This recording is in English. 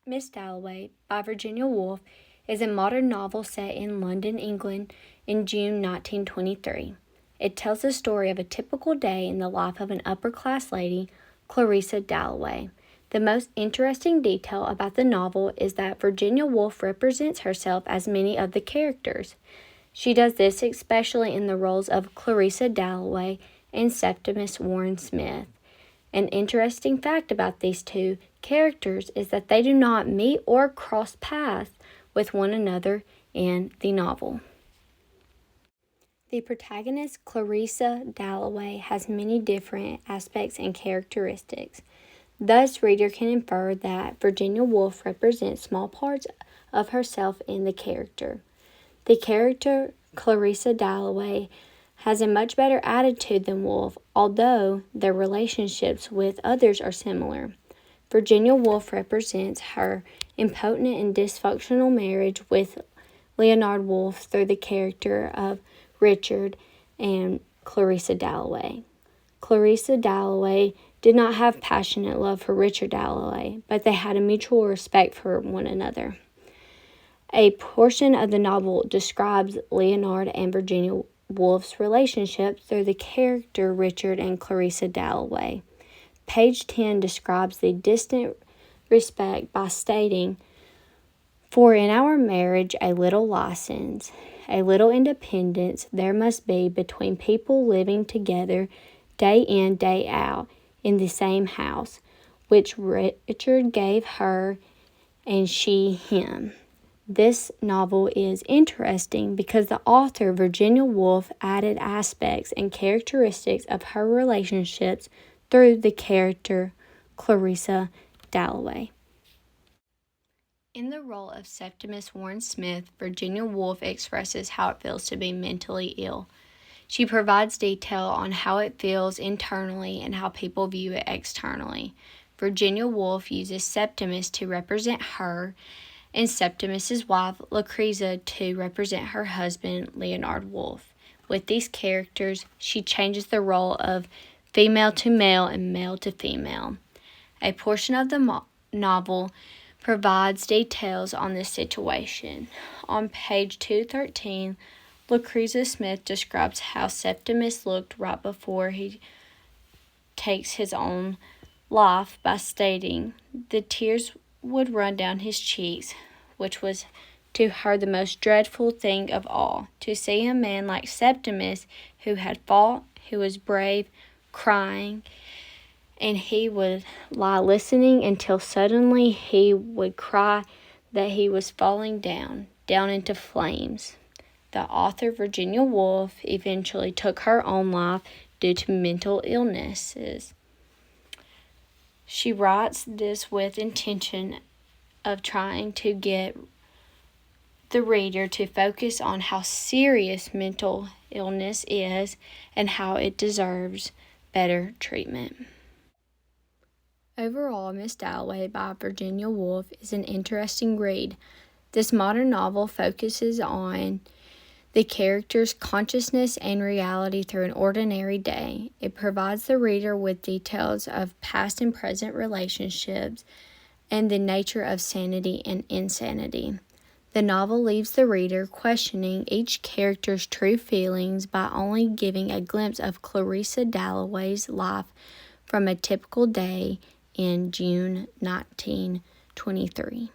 Miss Dalloway by Virginia Woolf is a modern novel set in London, England in June 1923. It tells the story of a typical day in the life of an upper-class lady, Clarissa Dalloway. The most interesting detail about the novel is that Virginia Woolf represents herself as many of the characters. She does this especially in the roles of Clarissa Dalloway and Septimus Warren Smith. An interesting fact about these two characters is that they do not meet or cross paths with one another in the novel. The protagonist, Clarissa Dalloway, has many different aspects and characteristics. Thus, reader can infer that Virginia Woolf represents small parts of herself in the character. The character, Clarissa Dalloway, has a much better attitude than Woolf, although their relationships with others are similar. Virginia Woolf represents her impotent and dysfunctional marriage with Leonard Woolf through the character of Richard and Clarissa Dalloway. Clarissa Dalloway did not have passionate love for Richard Dalloway, but they had a mutual respect for one another. A portion of the novel describes Leonard and Virginia Woolf's relationship through the character Richard and Clarissa Dalloway. Page 10 describes the distant respect by stating, "For in our marriage a little license, a little independence there must be between people living together day in, day out, in the same house, which Richard gave her and she him." This novel is interesting because the author, Virginia Woolf, added aspects and characteristics of her relationships through the character Clarissa Dalloway. In the role of Septimus Warren Smith, Virginia Woolf expresses how it feels to be mentally ill. She provides detail on how it feels internally and how people view it externally. Virginia Woolf uses Septimus to represent her and Septimus's wife, Lucrezia, to represent her husband, Leonard Woolf. With these characters, she changes the role of female to male and male to female. A portion of the novel provides details on this situation. On page 213, Lucrezia Smith describes how Septimus looked right before he takes his own life by stating, "The tears would run down his cheeks," which was to her the most dreadful thing of all, to see a man like Septimus, who had fought, who was brave, crying, and he would lie listening until suddenly he would cry that he was falling down into flames. The author, Virginia Woolf, eventually took her own life due to mental illnesses. She writes this with intention of trying to get the reader to focus on how serious mental illness is and how it deserves better treatment. Overall, Miss Dalloway by Virginia Woolf is an interesting read. This modern novel focuses on the character's consciousness and reality through an ordinary day. It provides the reader with details of past and present relationships and the nature of sanity and insanity. The novel leaves the reader questioning each character's true feelings by only giving a glimpse of Clarissa Dalloway's life from a typical day in June 1923.